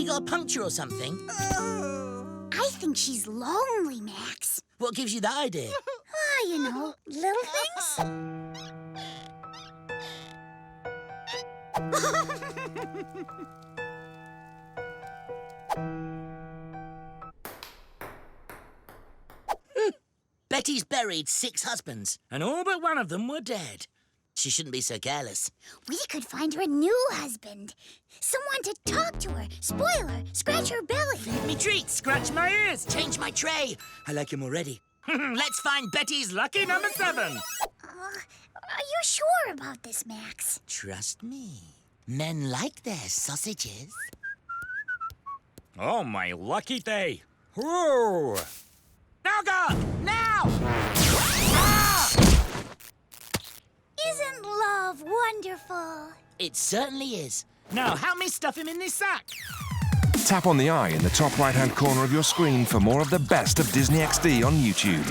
got a puncture or something? I think she's lonely, Max. What gives you that idea? You know, little things. Betty's buried 6 husbands, and all but one of them were dead. She shouldn't be so careless. We could find her a new husband. Someone to talk to her, spoil her, scratch her belly. Feed me treats, scratch my ears, change my tray. I like him already. Let's find Betty's lucky number 7. Are you sure about this, Max? Trust me. Men like their sausages. Oh, my lucky day. Whoa! Now, Gark! Now! Isn't love wonderful? It certainly is. Now, help me stuff him in this sack. Tap on the eye in the top right-hand corner of your screen for more of the best of Disney XD on YouTube.